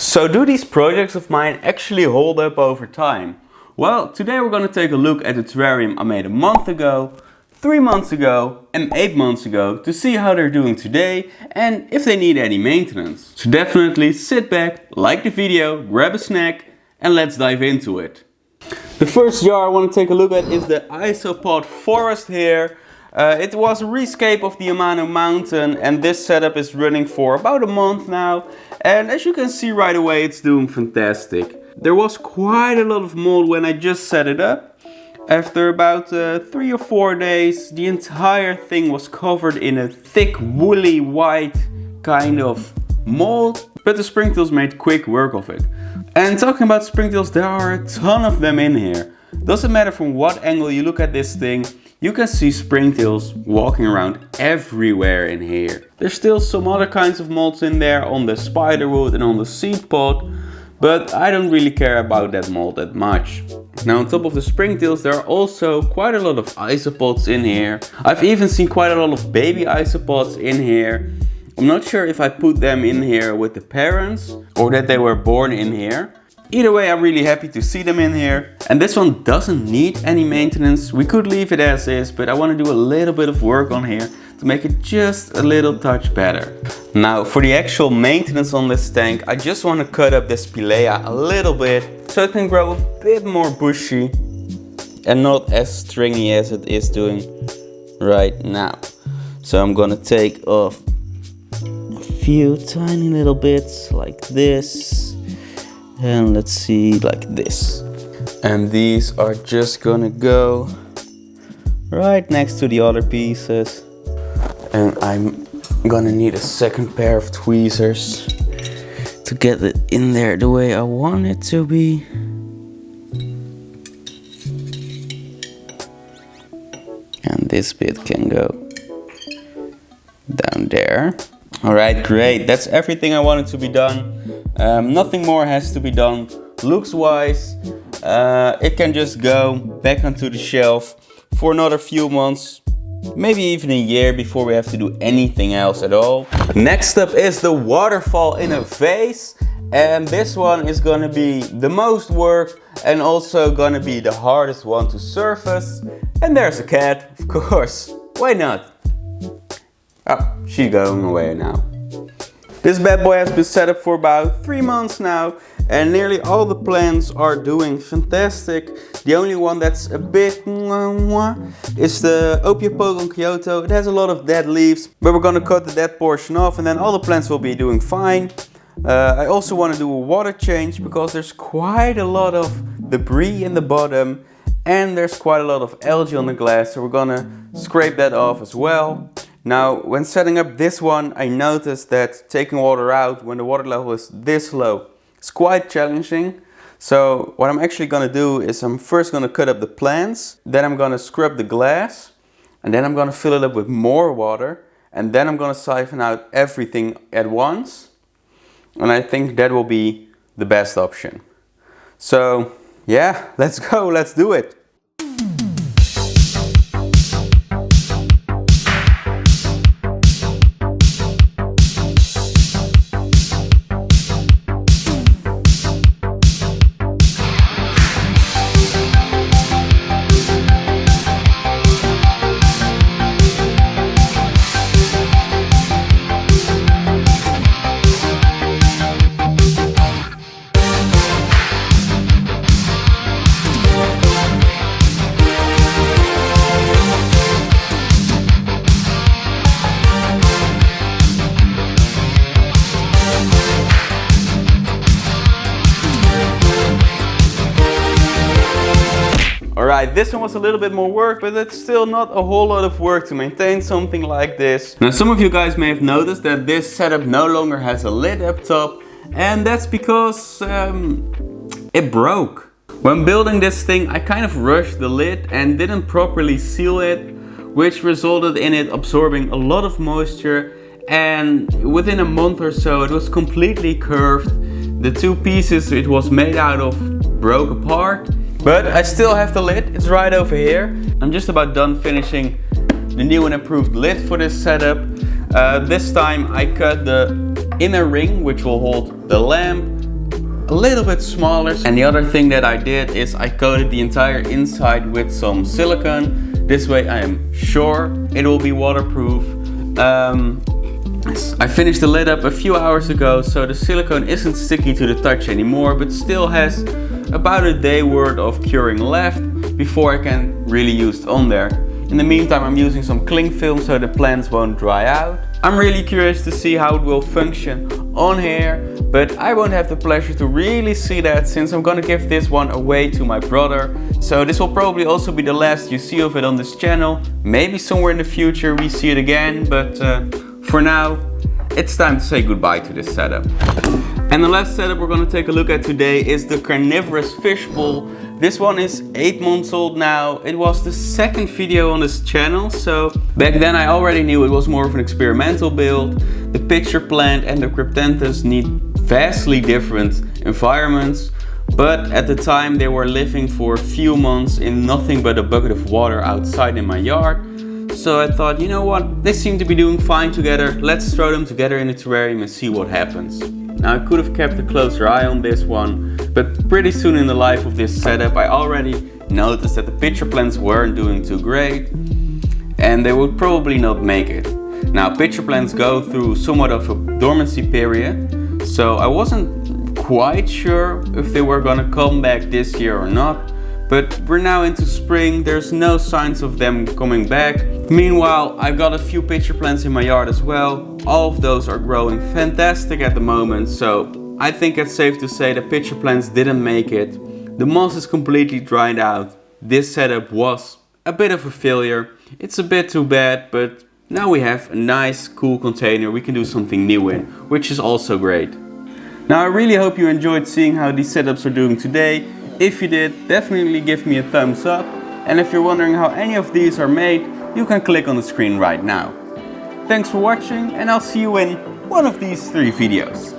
So do these projects of mine actually hold up over time? Well, today we're going to take a look at the terrarium I made a month ago, 3 months ago and 8 months ago to see how they're doing today and if they need any maintenance. So definitely sit back, like the video, grab a snack and let's dive into it. The first jar I want to take a look at is the isopod forest here. It was a rescape of the Amano mountain and this setup is running for about a month now, and as you can see right away it's doing fantastic. There was quite a lot of mold when I just set it up. After about 3 or 4 days the entire thing was covered in a thick woolly white kind of mold, but the springtails made quick work of it. And talking about springtails, there are a ton of them in here. Doesn't matter from what angle you look at this thing, you can see springtails walking around everywhere in here. There's still some other kinds of molds in there on the spiderwood and on the seed pod, but I don't really care about that mold that much. Now on top of the springtails there are also quite a lot of isopods in here. I've even seen quite a lot of baby isopods in here. I'm not sure if I put them in here with the parents or that they were born in here. Either way, I'm really happy to see them in here. And this one doesn't need any maintenance. We could leave it as is, but I want to do a little bit of work on here to make it just a little touch better. Now for the actual maintenance on this tank, I just want to cut up this pilea a little bit so it can grow a bit more bushy and not as stringy as it is doing right now. So I'm gonna take off a few tiny little bits like this. And let's see, like this. And these are just gonna go right next to the other pieces. And I'm gonna need a second pair of tweezers to get it in there the way I want it to be. And this bit can go down there. Alright, great. That's everything I wanted to be done. Nothing more has to be done. Looks wise, it can just go back onto the shelf for another few months, maybe even a year before we have to do anything else at all. Next up is the waterfall in a vase, and this one is gonna be the most work and also gonna be the hardest one to surface. And there's a cat, of course, why not? Oh, she's going away now. This bad boy has been set up for about 3 months now and nearly all the plants are doing fantastic. The only one that's a bit is the Opiopogon Kyoto. It has a lot of dead leaves, but we're gonna cut the dead portion off and then all the plants will be doing fine. I also want to do a water change because there's quite a lot of debris in the bottom and there's quite a lot of algae on the glass, so we're gonna scrape that off as well. Now, when setting up this one, I noticed that taking water out when the water level is this low is quite challenging. So what I'm actually gonna do is I'm first gonna cut up the plants, then I'm gonna scrub the glass, and then I'm gonna fill it up with more water, and then I'm gonna siphon out everything at once. And I think that will be the best option. So yeah, let's go, let's do it. Alright, this one was a little bit more work, but it's still not a whole lot of work to maintain something like this. Now some of you guys may have noticed that this setup no longer has a lid up top, and that's because it broke. When building this thing I kind of rushed the lid and didn't properly seal it, which resulted in it absorbing a lot of moisture, and within a month or so it was completely curved. The two pieces it was made out of broke apart. But I still have the lid, it's right over here. I'm just about done finishing the new and improved lid for this setup. This time I cut the inner ring which will hold the lamp, a little bit smaller. And the other thing that I did is I coated the entire inside with some silicone. This way I am sure it will be waterproof. I finished the lid up a few hours ago, so the silicone isn't sticky to the touch anymore, but still has about a day worth of curing left before I can really use it on there. In the meantime, I'm using some cling film so the plants won't dry out. I'm really curious to see how it will function on here, but I won't have the pleasure to really see that since I'm gonna give this one away to my brother. So this will probably also be the last you see of it on this channel. Maybe somewhere in the future we see it again, but for now, it's time to say goodbye to this setup. And the last setup we're going to take a look at today is the carnivorous fishbowl. This one is 8 months old now. It was the second video on this channel, so back then I already knew it was more of an experimental build. The pitcher plant and the cryptanthus need vastly different environments, but at the time they were living for a few months in nothing but a bucket of water outside in my yard. So I thought, you know what, they seem to be doing fine together. Let's throw them together in a terrarium and see what happens. Now I could have kept a closer eye on this one, but pretty soon in the life of this setup I already noticed that the pitcher plants weren't doing too great and they would probably not make it. Now pitcher plants go through somewhat of a dormancy period, so I wasn't quite sure if they were gonna come back this year or not. But we're now into spring, there's no signs of them coming back. Meanwhile, I've got a few pitcher plants in my yard as well. All of those are growing fantastic at the moment, so I think it's safe to say the pitcher plants didn't make it. The moss is completely dried out. This setup was a bit of a failure. It's a bit too bad, but now we have a nice cool container we can do something new in, which is also great. Now I really hope you enjoyed seeing how these setups are doing today. If you did, definitely give me a thumbs up, and if you're wondering how any of these are made, you can click on the screen right now. Thanks for watching, and I'll see you in one of these 3 videos.